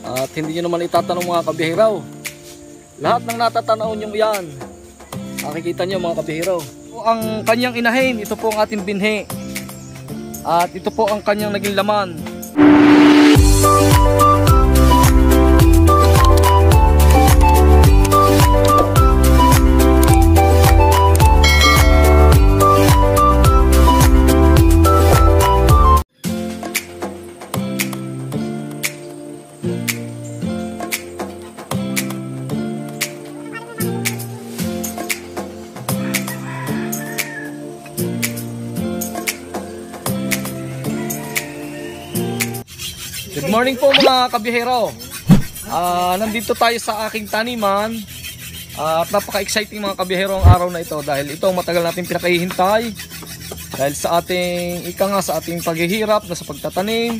At hindi nyo naman itatanong mga kabihiraw. Lahat ng natatanaw nyo yan, makikita nyo mga kabihiraw. Ito ang kanyang inahin, ito po ang ating binhi. At ito po ang kanyang naging laman. Good morning po mga kabihero. Nandito tayo sa aking taniman. At napaka-exciting mga kabihero ang araw na ito dahil ito ang matagal natin pinakahihintay. Dahil sa ating sa ating paghihirap na sa pagtatanim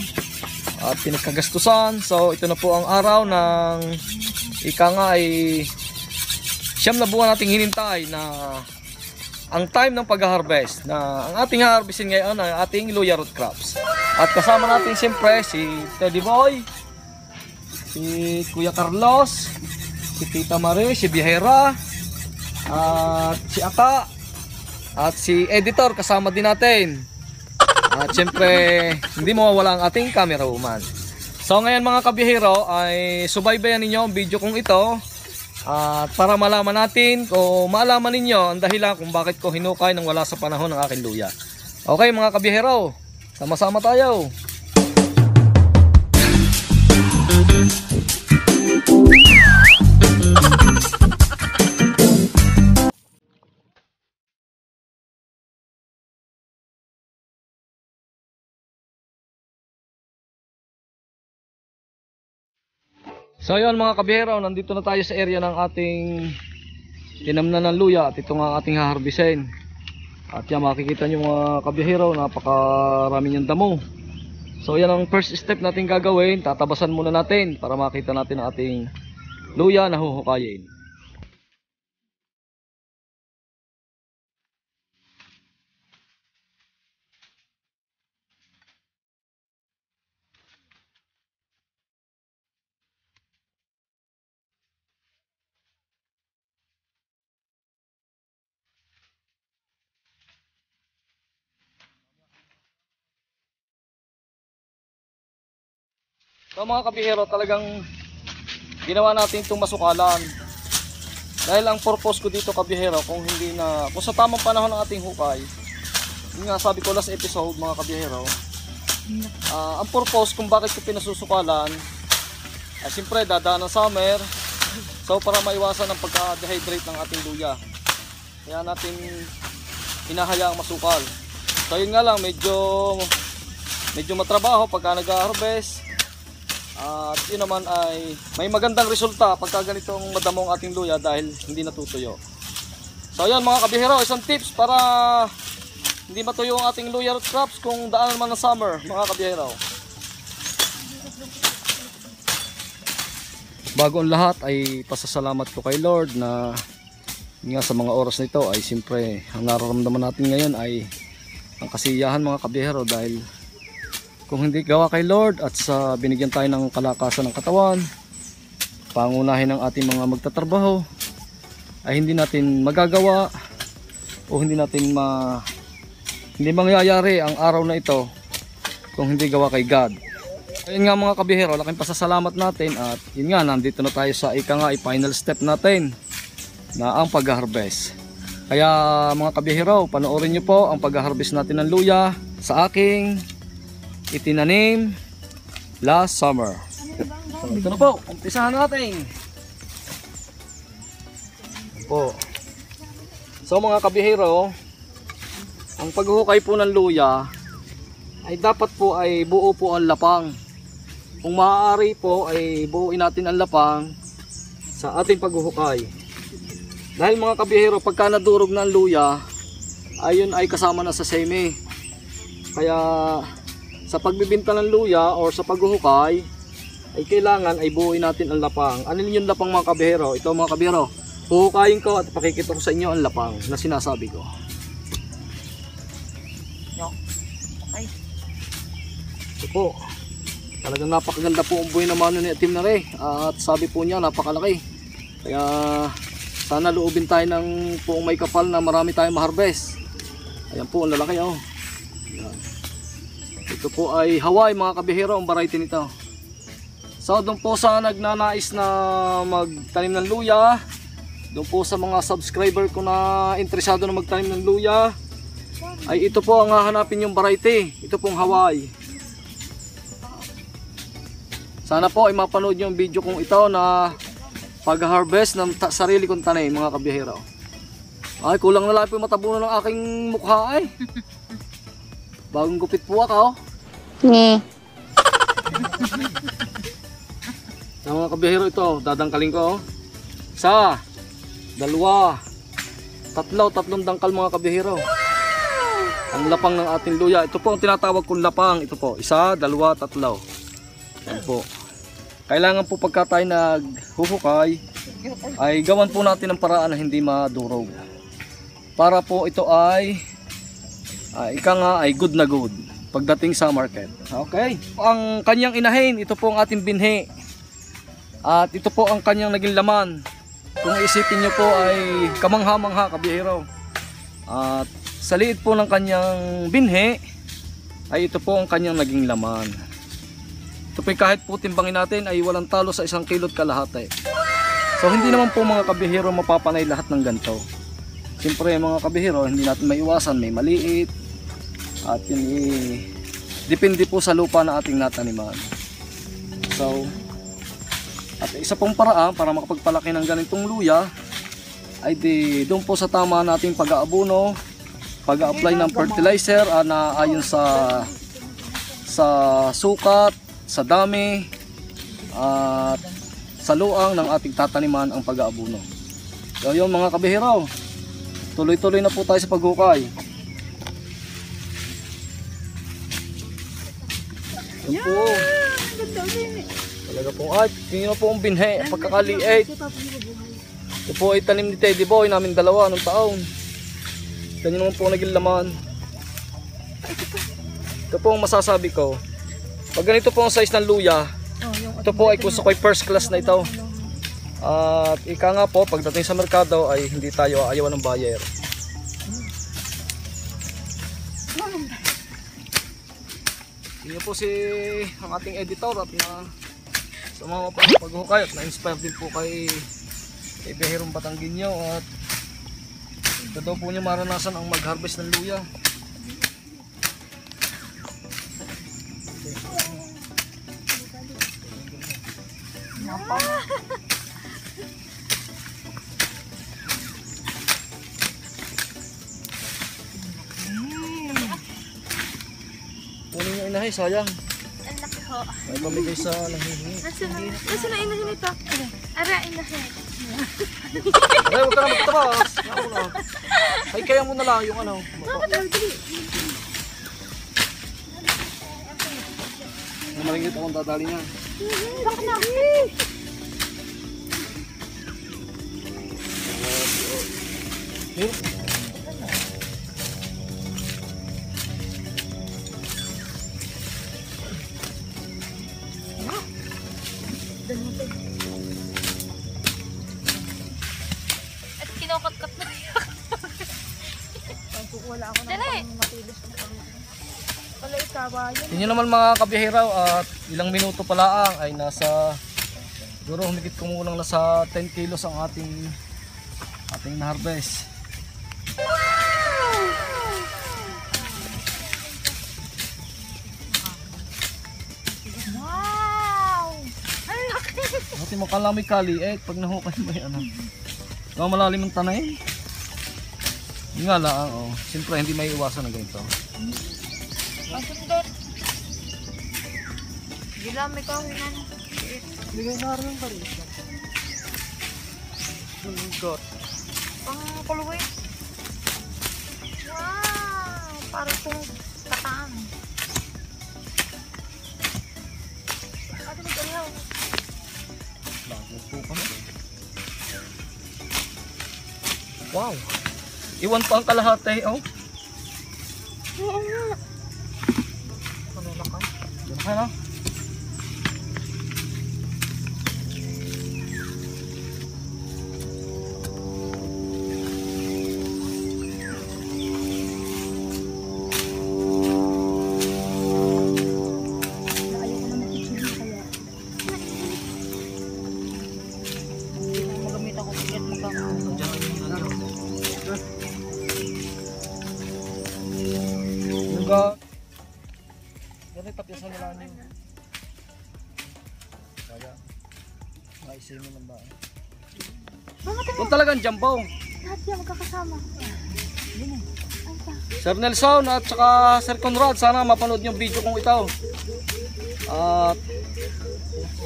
at pinagkagastusan. So ito na po ang araw ng ay siyam na buwan nating hinintay na ang time ng pag-harvest na ang ating harvestin ngayon ay ating luya root crops. At kasama natin siyempre si Teddy Boy, si Kuya Carlos, si Tita Marie, si Bihera, at si Aka, at si Editor kasama din natin. At siyempre hindi mawawala ang ating camera woman. So ngayon mga kabihero ay subaybayan ninyo ang video kong ito. At para malaman natin o maalaman ninyo ang dahilan kung bakit ko hinukay nang wala sa panahon ng aking luya. Okay mga kabihero, sama-sama tayo. So yun mga kabihero, nandito na tayo sa area ng ating tinamnan ng luya at ito nga ating haharbisin. At yan makikita nyo mga kabihero, napakarami niyang damo. So yan ang first step natin gagawin, tatabasan muna natin para makita natin ang ating luya na huhukayin. So mga kabihero, talagang ginawa natin itong masukalan. Dahil ang purpose ko dito kabihero, kung sa tamang panahon ng ating hukay, yun nga sabi ko last episode mga kabihero, ang purpose kung bakit ko pinasusukalan, ay siyempre dadaan ng summer, so para maiwasan ang pagka-dehydrate ng ating luya. Kaya natin hinahayaang masukal. So yun nga lang, medyo matrabaho pagka nag-harvest. At yun naman ay may magandang resulta pagka ganitong madamong ating luya dahil hindi natutuyo. So yun mga kabihero, isang tips para hindi matuyo ang ating luya root crops kung daan naman ng summer mga kabihero. Bago ang lahat ay pasasalamat ko kay Lord na nga sa mga oras nito ay siyempre ang nararamdaman natin ngayon ay ang kasiyahan mga kabihero dahil kung hindi gawa kay Lord at sa binigyan tayo ng kalakasan ng katawan, pangunahin ng ating mga magtatrabaho, ay hindi natin magagawa o hindi mangyayari ang araw na ito kung hindi gawa kay God. Ayun nga mga kabihero, laking pasasalamat natin at yun nga, nandito na tayo sa final step natin na ang pag-harvest. Kaya mga kabihero, panoorin nyo po ang pag-harvest natin ng luya sa aking itinanim last summer. So, ito na po, umpisahan natin. So mga kabihero, ang paghuhukay po ng luya ay dapat po ay buo po ang lapang. Kung maaari po ay buuin natin ang lapang sa ating paghuhukay. Dahil mga kabihero, pagka nadurog ng luya, ayun ay kasama na sa semi. Kaya sa pagbibinta ng luya or sa paghuhukay ay kailangan ay buuin natin ang lapang. Ano yung lapang mga kabihero? Ito mga kabihero, huhukayin ko at pakikita ko sa inyo ang lapang na sinasabi ko. Okay. Ito po. Talagang napakaganda po ang buhay naman ni Team Nare. At sabi po niya napakalaki. Kaya sana loobin tayo ng poong may kapal na marami tayong ma-harvest. Ayan po ang lalaki oh. Ayan. Ito po ay Hawaii mga kabihero ang variety nito. So doon po sa nagnanais na magtanim ng luya, doon po sa mga subscriber ko na interesado na magtanim ng luya, ay ito po ang hahanapin yung variety. Ito pong Hawaii. Sana po ay mapanood yung video kong ito na pag-harvest ng sarili kong tanim mga kabihero. Ay kulang na lang po yung matabunan ng aking mukha ay. Bagong gupit po ako. Sa mga kabihero ito, dadangkalin ko. Isa, dalawa, tatlong dangkal mga kabihero. Ang lapang ng ating luya. Ito po ang tinatawag kong lapang. Ito po, isa, dalawa, tatlo. Yan po. Kailangan po pagka tayo naghuhukay, ay gawan po natin ng paraan na hindi madurog. Para po ito ay ika nga ay good na good pagdating sa market. Okay. Ang kanyang inahin, ito po ang ating binhi. At ito po ang kanyang naging laman. Kung isipin nyo po ay kamangha-mangha kabihero. At sa liit po ng kanyang binhi ay ito po ang kanyang naging laman. Ito po kahit po timbangin natin ay walang talo sa 1 kilot kalahati. So hindi naman po mga kabihero mapapanay lahat ng ganito. Siyempre mga kabihero hindi natin maiwasan, may maliit. At yun depende po sa lupa na ating nataniman. So at isa pong paraan para makapagpalaki ng ganitong luya ay doon po sa tama nating pag-aabono, pag-a-apply ng fertilizer na ayon sa sukat, sa dami at sa luang ng ating tataniman ang pag-aabono. So yun mga kabihero, tuloy-tuloy na po tayo sa paghukay. Yun po. Talaga po ay, tingin mo po ang binhe, pagkakaliit. Ito po ay tanim ni Teddy Boy namin dalawa nung taon. Ganyan naman po naging laman. Ito po ang masasabi ko. Pag ganito po ang size ng luya, ito po ay gusto ko ay first class na ito. At ika nga po, pagdating sa merkado ay hindi tayo aayawan ng buyer. Tingnan po ang ating editor at na sumama po ng paghukay at na-inspire din po kay Behirong Batangginyo at ito daw po niya maranasan ang mag-harvest ng luya. Kunin niyo inahay, sayang. Ang laki ho. May pamigay sa nanghihingi. Nasaan na inahin ito? Ara, inahin. Ay, huwag ka na magtabas. Ay, kaya mo na lang yung ano. Bakit ang dali? Maringit akong dadali niya. Bakit na? At kinokot-kot na rin ako. Wala ako na matilis. Wala ikabayan. Yun naman mga kabiyahiraw at ilang minuto pa lang ay nasa siguro humigit kumulang na sa 10 kilos ang ating na-harvest. Wow! Ang laki! Buti mo kala may kaliit pag nahukay mo yung ano. Diba malalim ang tanay? Yun nga lang, oh. Siyempre hindi may iwasan na ganito. Pasundot! Gila, may kawinan. Bigay na rin pa rin. God. Pang kuluwi. Wow! Parang kung kataan. Ate, mag-alihaw. Bago po kami. Wow! Iwan pa ang kalahati, oh. Oo nga. Diyan ka na. Kung talagang jumbo. Lahat yan magkakasama. Sir Nelson at saka Sir Conrad, sana mapanood yung video kong ito. At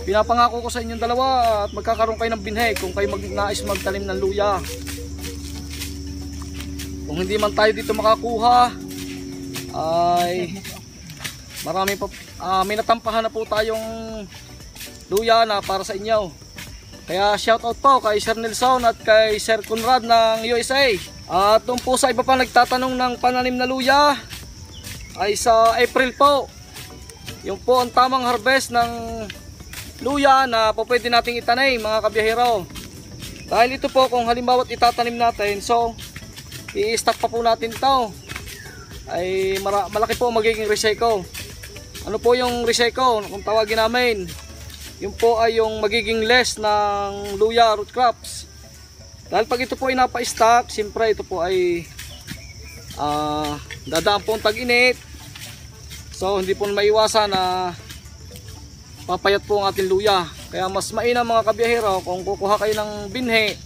pinapangako ko sa inyong dalawa at magkakaroon kayo ng binhe kung kayo nais magtanim ng luya. Kung hindi man tayo dito makakuha, ay marami pa, may natampahan na po tayong luya na para sa inyo. Kaya shoutout po kay Sir Nelson at kay Sir Conrad ng USA. At doon po sa iba pa nagtatanong ng pananim na luya, ay sa April po. Yung po ang tamang harvest ng luya na po pwede nating itanim mga kabiyahero. Dahil ito po kung halimbawa itatanim natin, so i-stock pa po natin ito, ay malaki po magiging recycle. Ano po yung recycle kung tawagin namin? Yung po ay yung magiging less ng luya root crops. Dahil pag ito po ay napa-stock, siyempre ito po ay dadaan po ang tag-init. So hindi po maiwasan na papayat po ang ating luya. Kaya mas mainam mga kabiyahero kung kukuha kayo ng binhe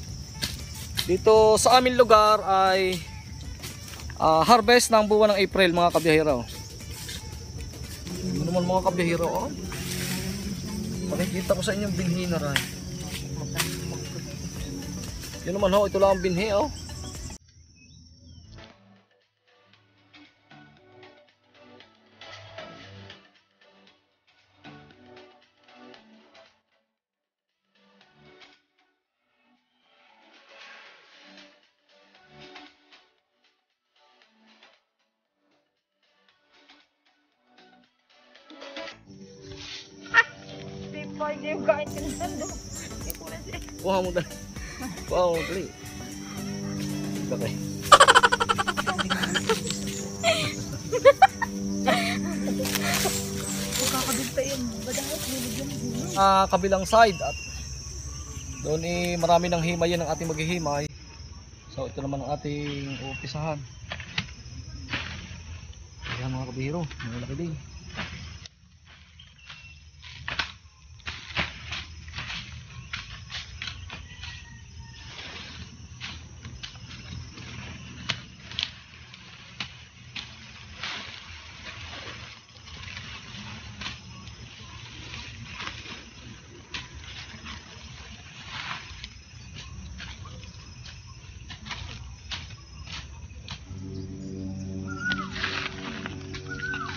dito sa aming lugar ay harvest ng buwan ng April mga kabiyahero. Ano naman mga kabiyahero, oh? Makikita ko sa inyong binhi na rin. Yun naman ho, ito lang ang binhi, oh. Pwede yung kain ka ng tando. Kuha mo dali. Kuha mo dali. Okay. Magkakabigta yun. Badangos, nilagyan mo. Kabilang side at doon marami ng himayin ang ating maghihimay. So ito naman ang ating uumpisahan. Ayan mga kabihiro, malaki din.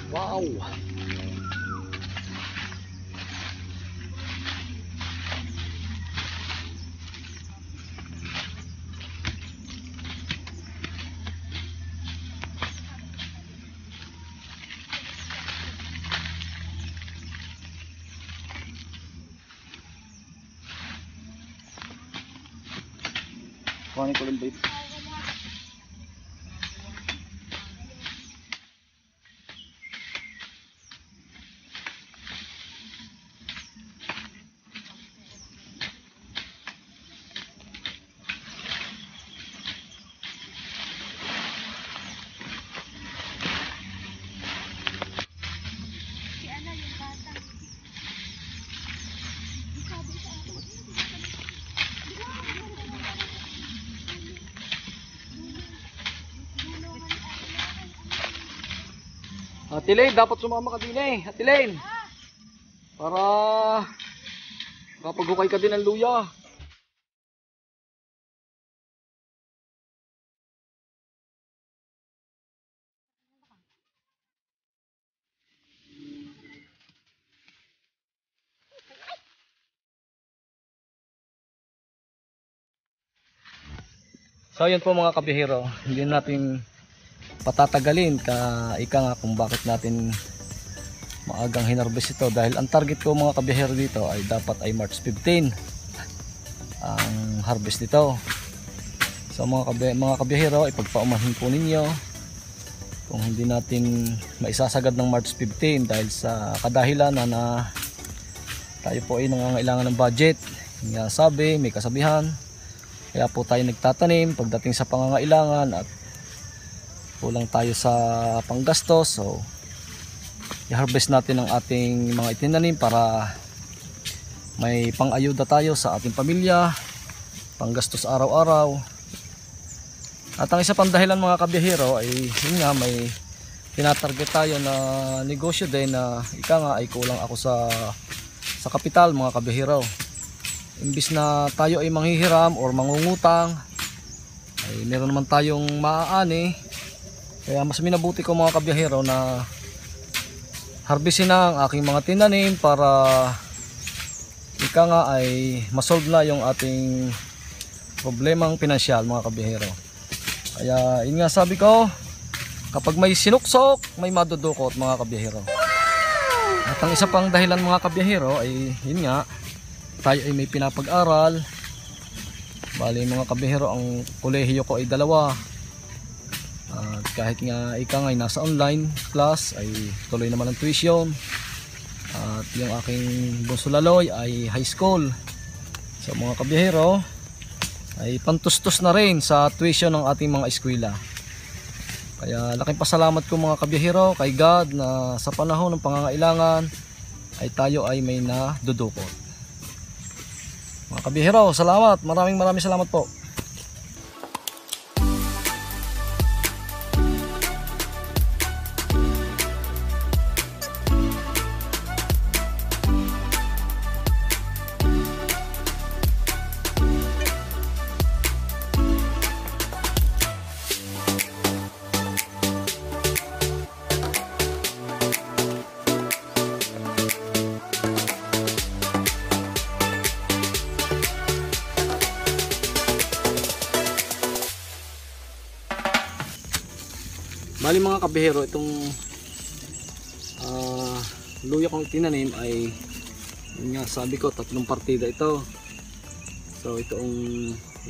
Wow! Kuhanin ko lang dito. Ate Lane, dapat sumama ka din eh. Ate Lane. Para kapag-hukay ka din ng luya. So yun po mga kabihiro, hindi natin patatagalin ika nga kung bakit natin maagang hinarvest ito, dahil ang target ko mga kabihiro dito ay dapat ay March 15 ang harvest nito. So mga kabihiro, ipagpaumanhin po ninyo kung hindi natin maisasagad ng March 15 dahil sa kadahilan na tayo po ay nangangailangan ng budget. Nga sabi, may kasabihan, kaya po tayo nagtatanim pagdating sa pangangailangan at kulang tayo sa panggastos. So i-harvest natin ang ating mga itinanim para may pang-ayuda tayo sa ating pamilya, panggastos araw-araw. At ang isa pang dahilan mga kabiyahero ay yun nga, may tinatarget tayo na negosyo din na ika nga ay kulang ako sa kapital mga kabiyahero. Imbis na tayo ay manghihiram or mangungutang, ay meron naman tayong maaani. Kaya mas minabuti ko mga kabiyahero na harbisin na ang aking mga tinanim para ika nga ay masolve na yung ating problemang pinansyal mga kabiyahero. Kaya yun nga sabi ko, kapag may sinuksok, may madudukot mga kabiyahero. At ang isa pang dahilan mga kabiyahero ay yun nga, tayo ay may pinapag-aral. Bali mga kabiyahero, ang kolehiyo ko ay 2. At kahit nga ika nga ay nasa online class, ay tuloy naman ang tuition. At yung aking bunso laloy ay high school. So mga kabiyahero, ay pantustos na rin sa tuition ng ating mga eskwela. Kaya laking pasalamat ko mga kabiyahero kay God na sa panahon ng pangangailangan ay tayo ay may nadudukot. Mga kabiyahero, salamat. Maraming salamat po. Bali mga kabihero, itong luya kong tinanim ay yun nga, sabi ko 3 partida ito. So itong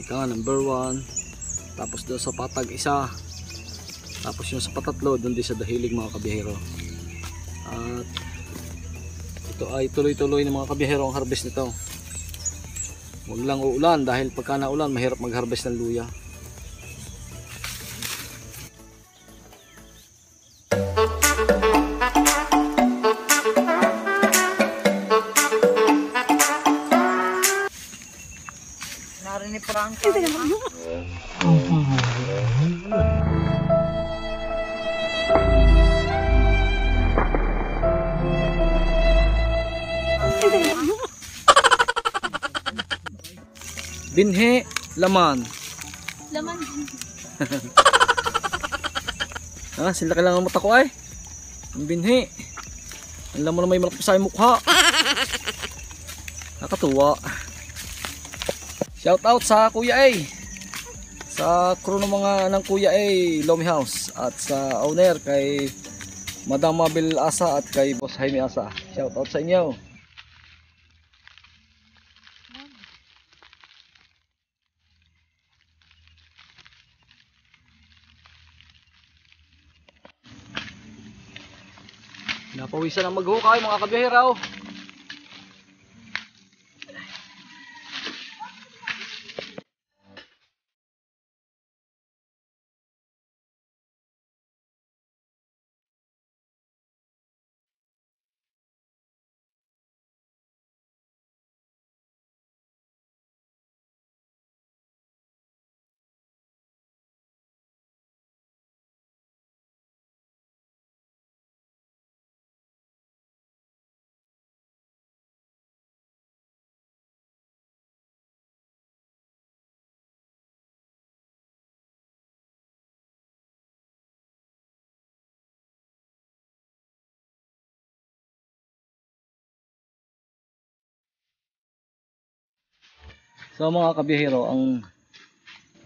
ika nga number 1, tapos doon sa patag 1, tapos yung sa patatlo doon din sa dahilig mga kabihero. At ito ay tuloy-tuloy ng mga kabihero ang harvest nito. Huwag lang uulan dahil pagka naulan mahirap mag-harvest ng luya. Narinig Franco. Binhi, laman. Laman. Sila kailangan mata ko ay. Ang binhi. Ang laman na may malaki sa mukha. Nakatuwa. Shout out sa Kuya A. Sa crew ng mga ng Kuya A Lomi House. At sa owner kay Madam Mabel Asa at kay Boss Jaime Asa. Shout out sa inyo. Napawisan ang maghukay mga kabiyahero. So mga kabiyahero, ang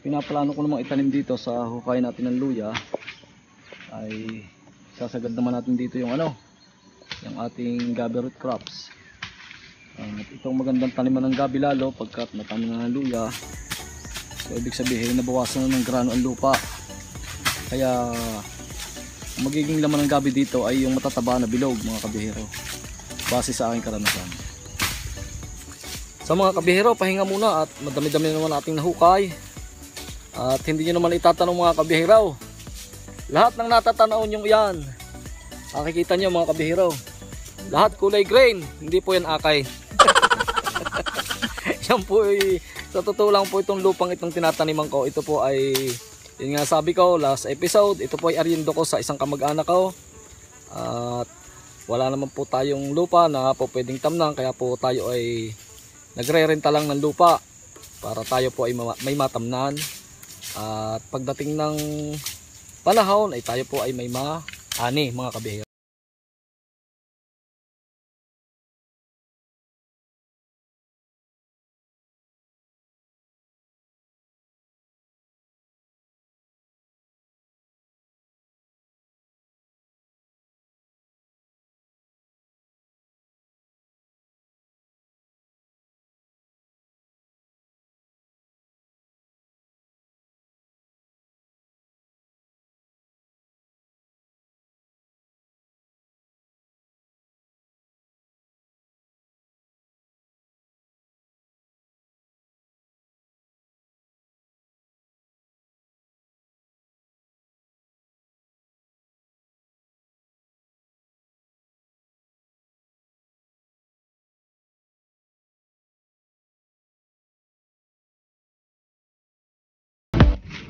pinaplano ko namang itanim dito sa hukay natin ng luya ay sasagad naman natin dito yung yung ating gabi root crops. At itong magandang taniman ng gabi lalo pagkat natanim na ng luya. So ibig sabihin nabawasan na ng grano ang lupa. Kaya magiging laman ng gabi dito ay yung matataba na bilog mga kabiyahero. Base sa aking karanasan. Sa mga kabihero, pahinga muna at madami-dami naman ating nahukay. At hindi nyo naman itatanong mga kabihero. Lahat ng natatanaw nyo yan, makikita nyo mga kabihero. Lahat kulay green, hindi po yan akay. Yan po ay, sa totoo lang po itong lupang itong tinataniman ko. Ito po ay, yun nga sabi ko last episode, ito po ay ariendo ko sa isang kamag-anak ko. At wala naman po tayong lupa na po pwedeng tamnan, kaya po tayo ay nagre-renta lang ng lupa para tayo po ay may matamnan. At pagdating ng panahon ay tayo po ay may maani mga kabihero.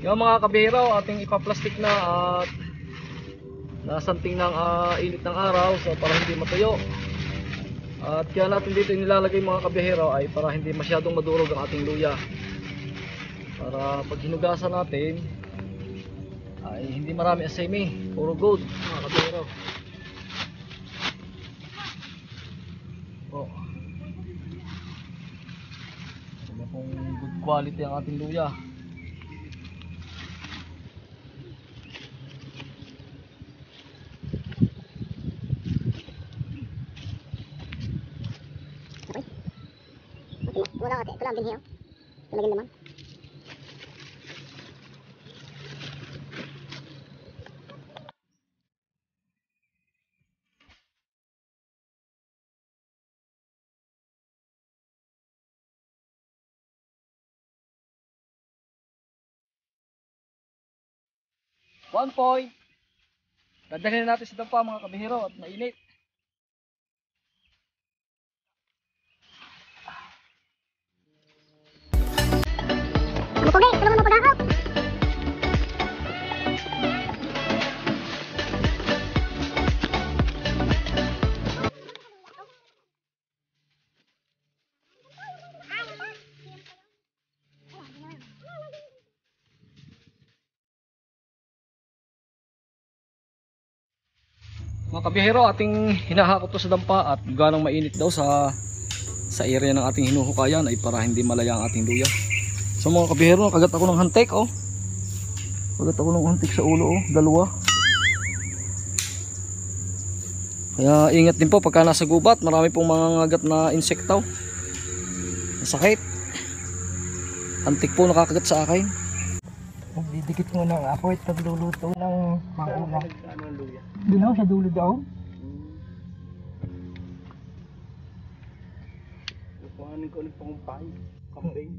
Yung mga kabihero, ating ipaplastik na at nasanting ng init ng araw so para hindi matuyo. At kaya natin dito nilalagay mga kabihero ay para hindi masyadong madurog ang ating luya. Para pag hinugasan natin ay hindi marami asemi, puro gold mga kabihero. Oh. Sabi kung good quality ang ating luya. Wala ka, ito lang din hiyo. Talagyan naman. One point. Dadalhin natin sa dampa mga kabihero at mainit. Mapugay, tulungan mo pag-akaw. Mga kabihero, ating hinahakot to sa dampa at ganong mainit daw sa area ng ating hinuhukayan ay para hindi malaya ang ating luya. So mga kabihero, kagat ako ng hantik oh. Kagat ako ng hantik sa ulo oh, dalawa. Kaya ingat din po pagka nasa gubat, marami pong mga ngagat na insektaw. Masakit. Hantik po nakakagat sa akin. Magdidikit mo ng apoy at pagluluto ng pangulang. Doon ako sa dulo daw. Kuhanin ko ulit pangumpay. Campaign.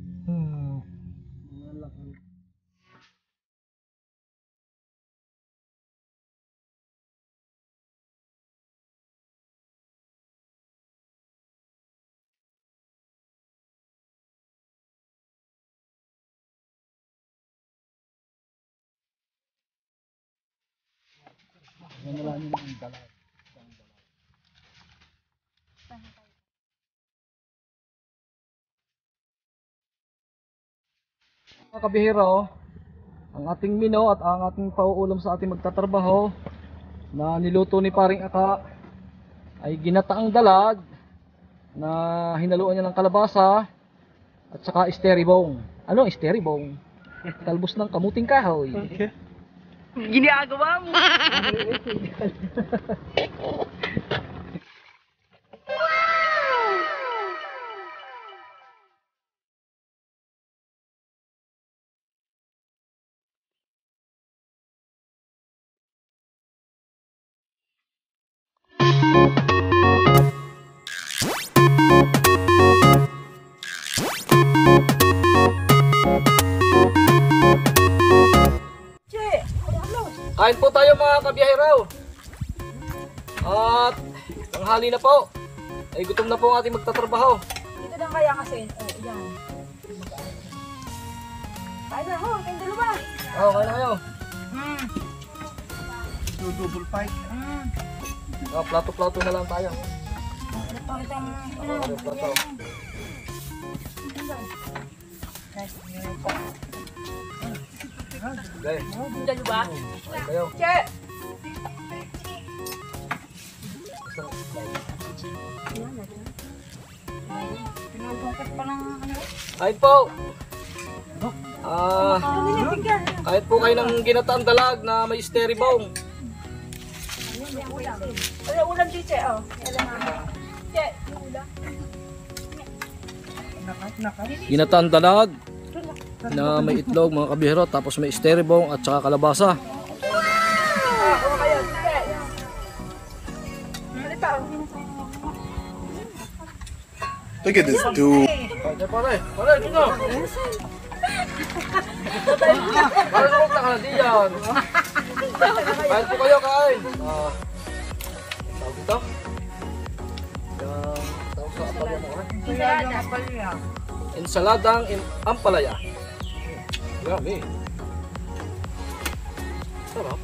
Mga kabihero, ang ating mino at ang ating pauulam sa ating magtatrabaho na niluto ni Paring Aka ay ginataang dalag na hinaluan niya ng kalabasa at saka esteribong. Ano esteribong? Talbos ng kamuting kahoy. Ginagawa mo! Kain po tayo mga kabiyahero. At tanghali na po. Ay gutom na po ang ating magtatrabaho. Ito lang kaya kasi. Oh, yan. Kain na ho, kayong dalawa. Oh, kaya na kayo. Double fight. Oh, plato-plato na lang tayo. Ano pa kitang, ano, Oh, plato. Okay. yung dalawa. Kain kayo. Che! Pinagungkot pa ng ano. Kahit po. Ano niya, bigyan. Kahit po kayo ng ginataang dalag na may steribong. Ano ulam di Che, oh. Alam na. Che, yung ulam. Ginataang dalag na may itlog mga kabihero, tapos may steribong at saka kalabasa. Ano kayo, Che? Ano pa? Look at this dude. Pare, dito. Pare, lumok na ka na diyan. Kain po kayo, kain. Tawag dito? Tawag sa apalya mo, ha? Ensaladang ampalaya. Yummy. Sarap.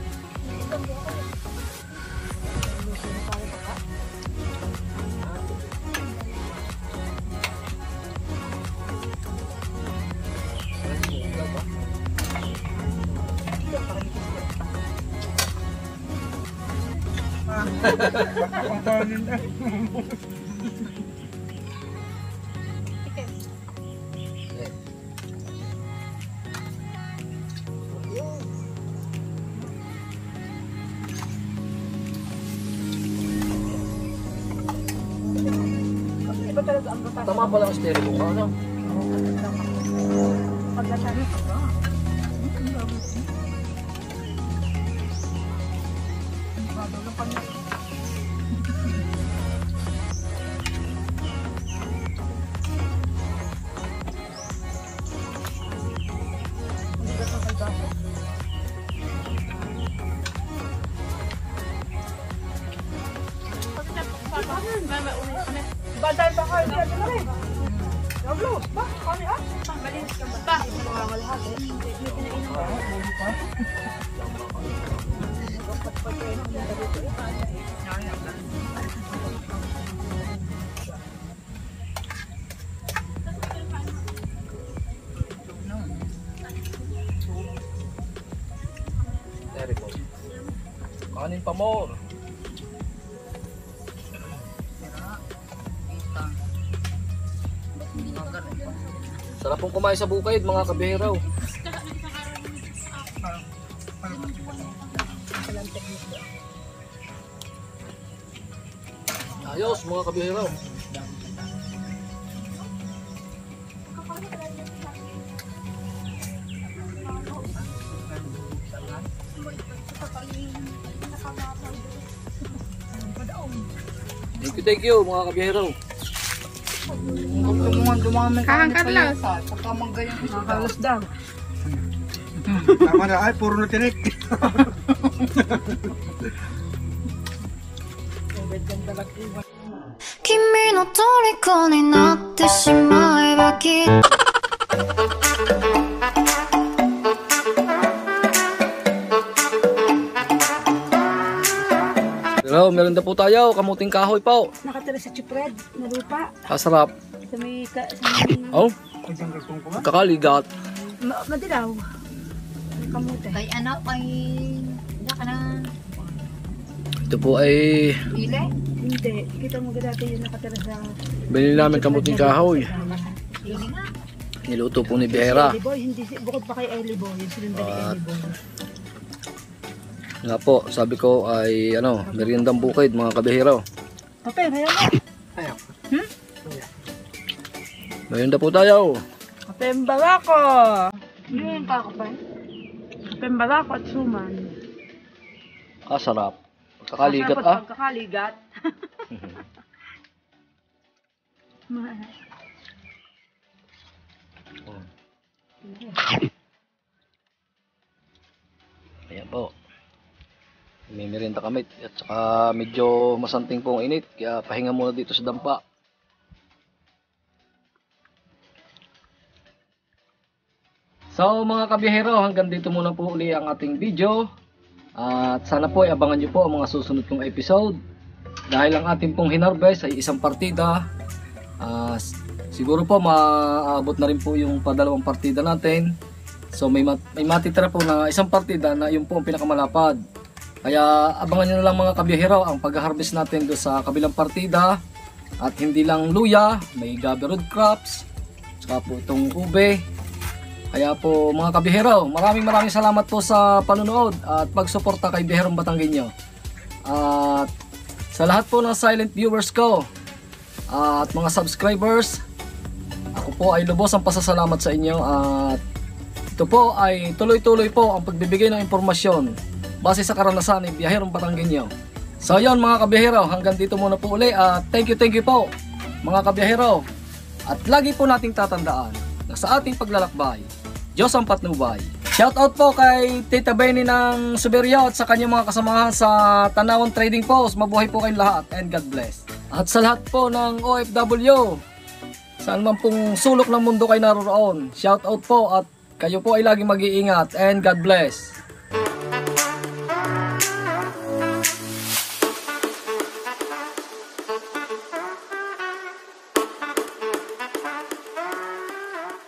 Iba talaga ang bata. Tama pala ang stereo mo, ano? Paglasari. Bantay pa kayo dyan na rin. Pablo, ba? Kami ah? Malinis ka ba? Mangangalhat eh. Hindi pinainom ka. Stereo. Kanin pa more. Sarap pong kumain sa bukid mga kabiheraw. Ayos mga kabiheraw. Thank you mga kabiheraw. Kahang Carlos. Carlos daw. Tama na, ay, puro na tinik. 君の虜になってしまえばきっと Hello, meron na po tayo. Kamuting kahoy po. Nakatira sa Chipred na lupa. Kasarap. Sa may, sa may Oh, kakaligat. madilaw. Kamuti. Kay ano, kay... Diyan ka na. Ito po ay Ile? Hindi. Kita mo dati yung nakatira sa... binili namin kamuting kahoy. Ile nga. Niluto po ni Bihera. Ellie Boy, hindi. Bukod pa kay Ellie Boy. Yung sinundali Ellie Boy. Nga po, sabi ko ay ano, meriendang bukid mga kabiheraw. Kape, hayan mo. Merienda po tayo. Kape barako. Yung kakape. Kape barako at suman. Sarap. Kakaligat Masarap at ah. pagkakaligat. Ayan po. May merienda kami at saka medyo masanting pong init kaya pahinga muna dito sa dampa. So mga kabiyahero, hanggang dito muna po uli ang ating video. At sana po ay abangan nyo po ang mga susunod kong episode. Dahil ang ating pong hinarvest ay isang partida. Siguro po maabot na rin po yung padalawang partida natin. So may matitira po na isang partida na yung po ang pinakamalapad. Kaya abangan nyo na lang mga kabiyahero ang pag-harvest natin doon sa kabilang partida. At hindi lang luya, may gabi root crops, saka po itong ube. Kaya po mga kabiyahero, maraming salamat po sa panunood at pagsuporta kay Biherong Batanggenyo. At sa lahat po ng silent viewers ko at mga subscribers, ako po ay lubos ang pasasalamat sa inyo. At ito po ay tuloy-tuloy po ang pagbibigay ng impormasyon base sa karanasan ni Biherong Batanggenyo. So yun mga kabiyahero, hanggang dito muna po uli at thank you po mga kabiyahero. At lagi po nating tatandaan na sa ating paglalakbay, Diyos ang patnubay. Shoutout po kay Tita Benny ng Subirio at sa kanyang mga kasamahan sa Tanawan Trading Post. Mabuhay po kayong lahat and God bless. At sa lahat po ng OFW, saan man pong sulok ng mundo kayo naroroon, shoutout po at kayo po ay laging mag-iingat and God bless.